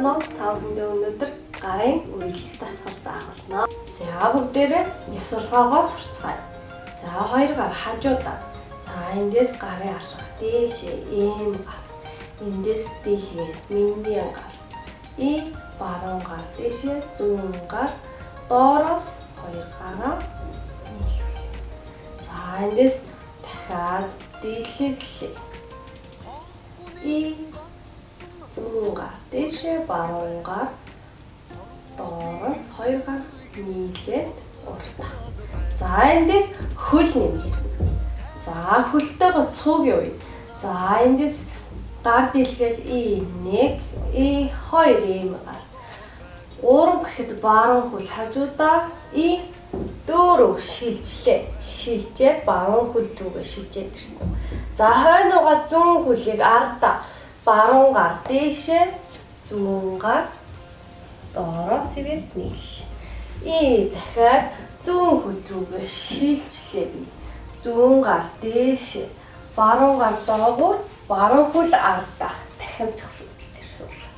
байна уу? Та бүхэндээ өнөөдөр гарын үргэлжлэх дасгал заах болно. За бүгдээрээ яс улгаагоо сурцгаая. За хоёр гар хажуудаа. За эндээс гарын алхах дээшээ ийм гар. Эндээс дийлгээ миндийн гар. Баруун гар дээшээ зүүн гар. Доороос хоёр гараа нийлүүлээ. За эндээс дахиад дийлгэлээ. Зүүн гар дээшээ баруун гар. Доороос хоёр гар нийлээд уртаа. За энэ дээр хөл нэмэгдэнэ. За хөлтөөгөө цуг явъя. За эндээс гар дийлгээд E1, E2 ийм гар. 3 гэхэд баруун хөл хажуудаа E4 шилжлээ. Шилжээд баруун хөл рүүгээ шилжээд ирсэн. За хойнуугаа зүүн хөлийг ардаа баруун гар дээшээ зүүн гар доороос ирээд нийл. Дахиад зүүн хөл рүүгээ шилжлээ би. Зүүн гар дээшээ баруун гар доогуур баруун хөл ардаа дахин зогсуулт ирсүүлээ.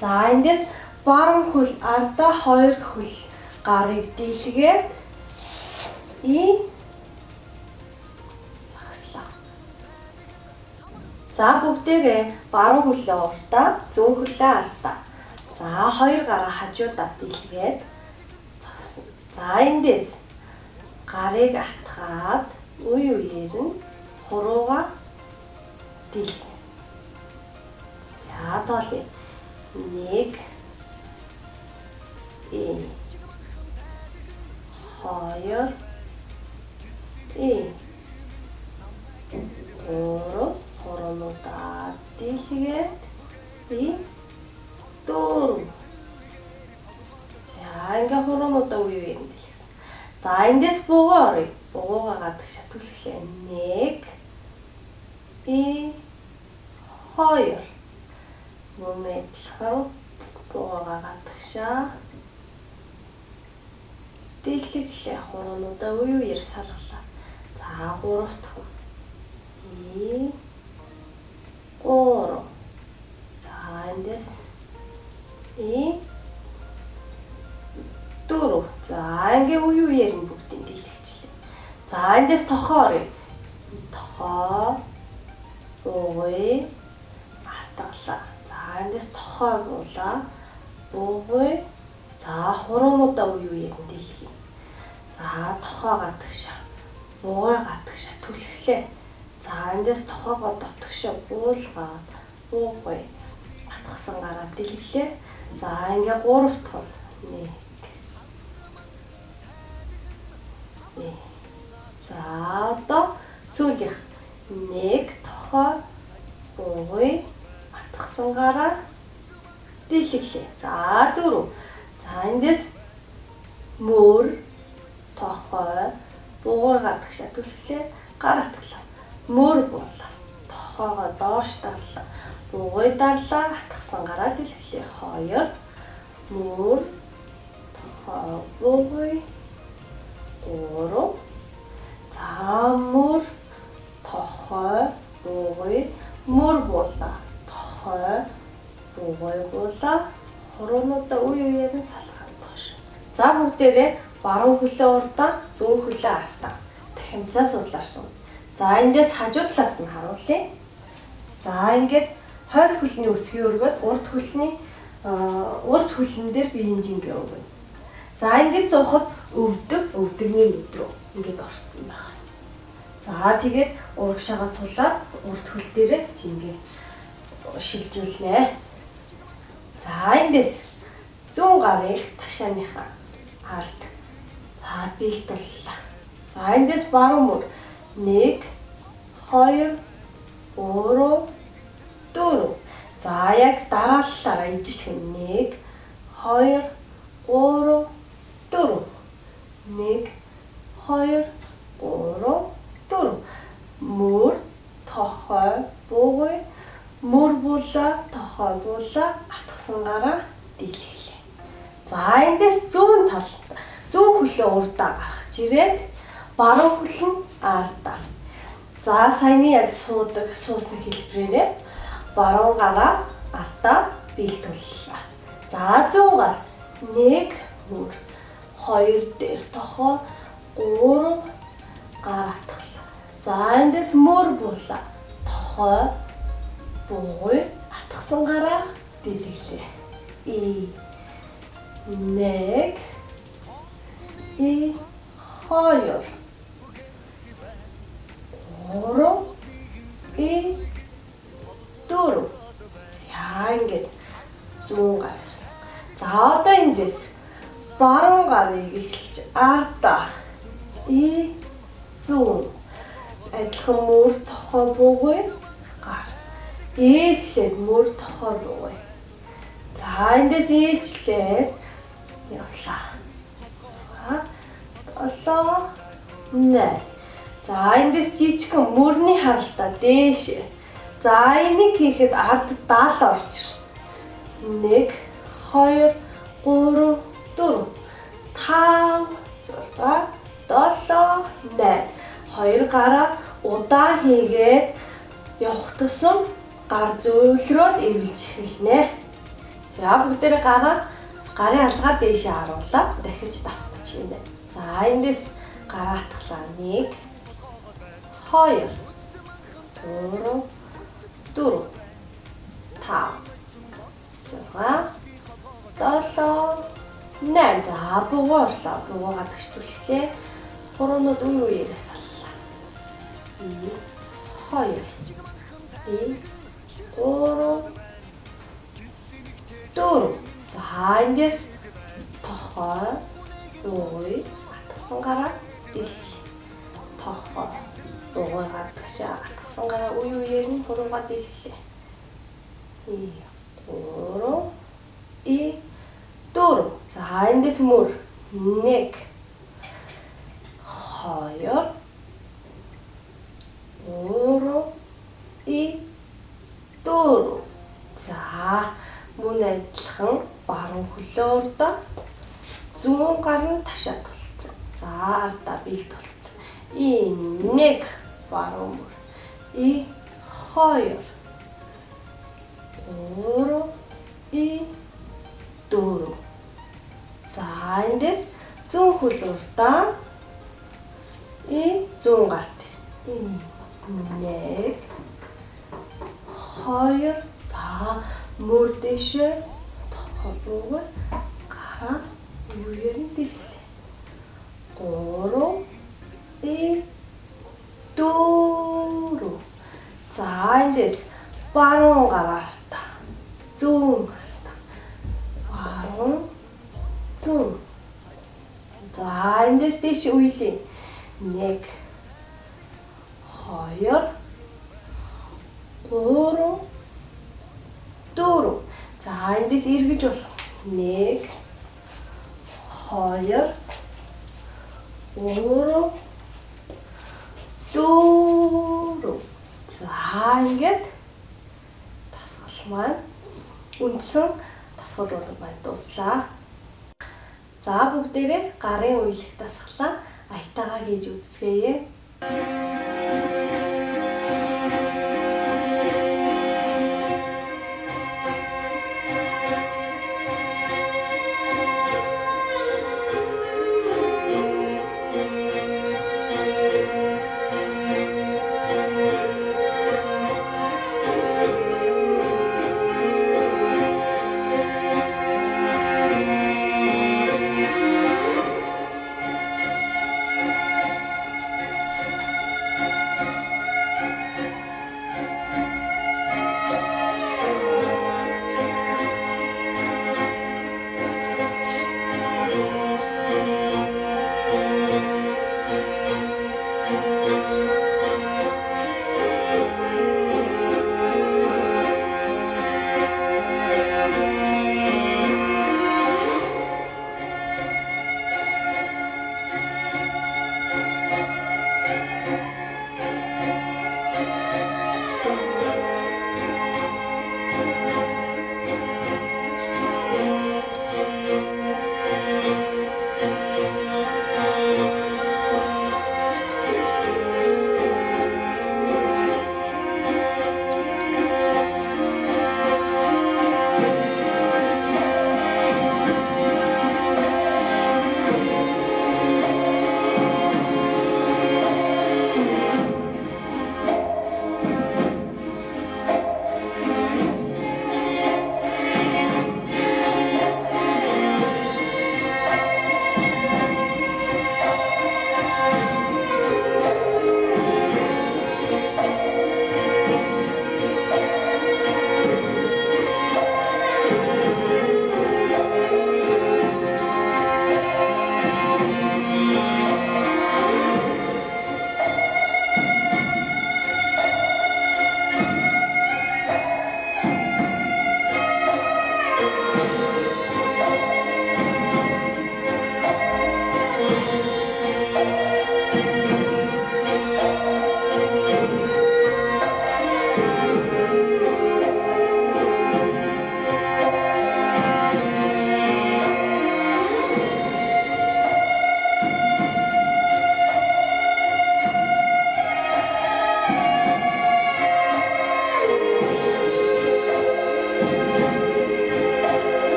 За эндээс баруун хөл ардаа хоёр хөл гарыг дийлгээд загслаа. За бүгдээрээ баруун хөлөө уртаа, зүүн хөлөө ардаа. За хоёр гараа хажуудаа дийлгээд загсна. За эндээс гарыг атгаад үе үеэр нь хурууга дийлгэнэ. За тоолъё. 1 2 хуруунуудаа дийлгээд 4. За ингээ хуруунуудаа үе үеэр нь дийлгэсэн. За эндээс бугуу оръё. Бугуугаа гадагшаа түлхлээ. 1 2 мөн адилхан бугуугаа гадагшаа дийлгэлээ. Хуруунуудаа үе үеэр салгалаа. За 3 дахь. 3. За эндээс 4. За ингээ үе үеэр нь бүгдийг дийлгэчихлээ. За эндээс тохоо оръё. Тохоо бугуй атгалаа. За эндээс тохоо буулаа. Бугуй. За хуруунуудаа үе үеэр нь дийлгэе. За тохоо гадагшаа. Бугуй гадагшаа түлхлээ. За эндээс тохоогоо дотгошоо буулгаад бугуй атгсан гараа дийлгэлээ. За ингээ 3 дахь. 1. За одоо сүүлийнх 1 тохоо бугуй атгсан гараа дийлгэлээ. За 4. За эндээс мөр тохоо бугуй гадагшаа түлхлээ. Гар атгалаа. Мөр буулаа. Тохоогоо доош дарлаа. Бугуй дарлаа. Атгсан гараа дийлгэлээ. 2. Мөр тохоо бугуй 3. За мөр тохоо бугуй мөр буулаа. Тохоо бугуй буулаа. Хуруунуудаа үе үеэр нь салгах доош. За бүгдээрээ баруун хөлөө урдаа, зүүн хөлөө артаа. Дахимцаа судлаар суун. За эндээс хажуу талаас нь харуулъя. За ингээд хойд хөлний үсгийг өргөд урд хөлн дээр биеийн жингээ өгнө. За ингээд суухад өвдөгний нүд рүү ингээд орсон байна. За тэгээд урагшаага тулаад урд хөл дээрээ жингээ шилжүүлнэ. За эндээс зүүн гарыг ташааныхаа ард. За бэлтүүллээ. За эндээс баруун мөр 1 2 3 4. За яг дарааллаараа ижилхэн 1 2 3 4. 1 2 3 4. Мөр тохоо бугуй мөр буулаа тохоо буулаа атгсан гараа дийлгэлээ. За эндээс зүүн хөлөө урдаа гаргаж ирээд баруун хөл нь ардаа. За саяны яг суусан хэлбэрээрээ баруун гараа ардаа бэлтүүллээ. За 100 гар. 1 мөр. 2 дээр тохоо 3 гар атгалаа. За эндээс мөр буулаа. Тохоо бугуй атгсан гараа дэлгэлээ. 1 2 3 4. За ингээд 100 гар явсан. За одоо эндээс баруун гарыг эхэлж ардаа 100. Адилхан мөр тохоо бугуй гар. Ээлжлээд мөр тохоо бугуй. За эндээс ээлжлээд явлаа. 6 7 8. За эндээс жижигхэн мөрний харалтаа дээш. За энийг хийхэд ард 70 орчир. 1 2 3 4 5 6 7 8. 2 гараа удаан хийгээд явах тусам гар зөөлрөөд эвлж эхэлнэ. За бүгдээрээ гарын алгаа дээшээ харуулаад дахиж давтаж хийнэ. За эндээс гараа атгалаа 1 2 3 4 5 6 7 8. За бугуу орлоо. Бугуугаа тгшүүлээ. Хуруунууд үе үеэрээ саллаа. 1 2 1 3 4. За эндээс тохоо бугуй атгсан гараа дэлгэлээ. Тохоо бугуйгаа атгсан гараа үе үеэр нь хуруугаа дэлгэлээ. 1 3 4. За эндээс мөр 1 2 3 4. За мөн адилхан баруун хөлөөрдөө 100 гар нь ташаа тулцсан. За ардаа бэлд тулцсан. 1 баруун мөр 2 3 4. За эндээс 100 хөлөөрдөө 100 гарт. 1 2. За мөр дэшээ тохоо бугуй гараа үеэр нь дэлгэлээ. 3 4. За эндээс баруун гараартаа 100 гарт. Баруун 100. За эндээс дэш үелийн 1 2 3 4. За эндээс эргэж болох 1 2 3 4. За ингээд дасгал маань үндсэн дасгалууд маань дуслаа. За бүгдээрээ гарын уйлах дасгалаа аятайгаа хийж үзье.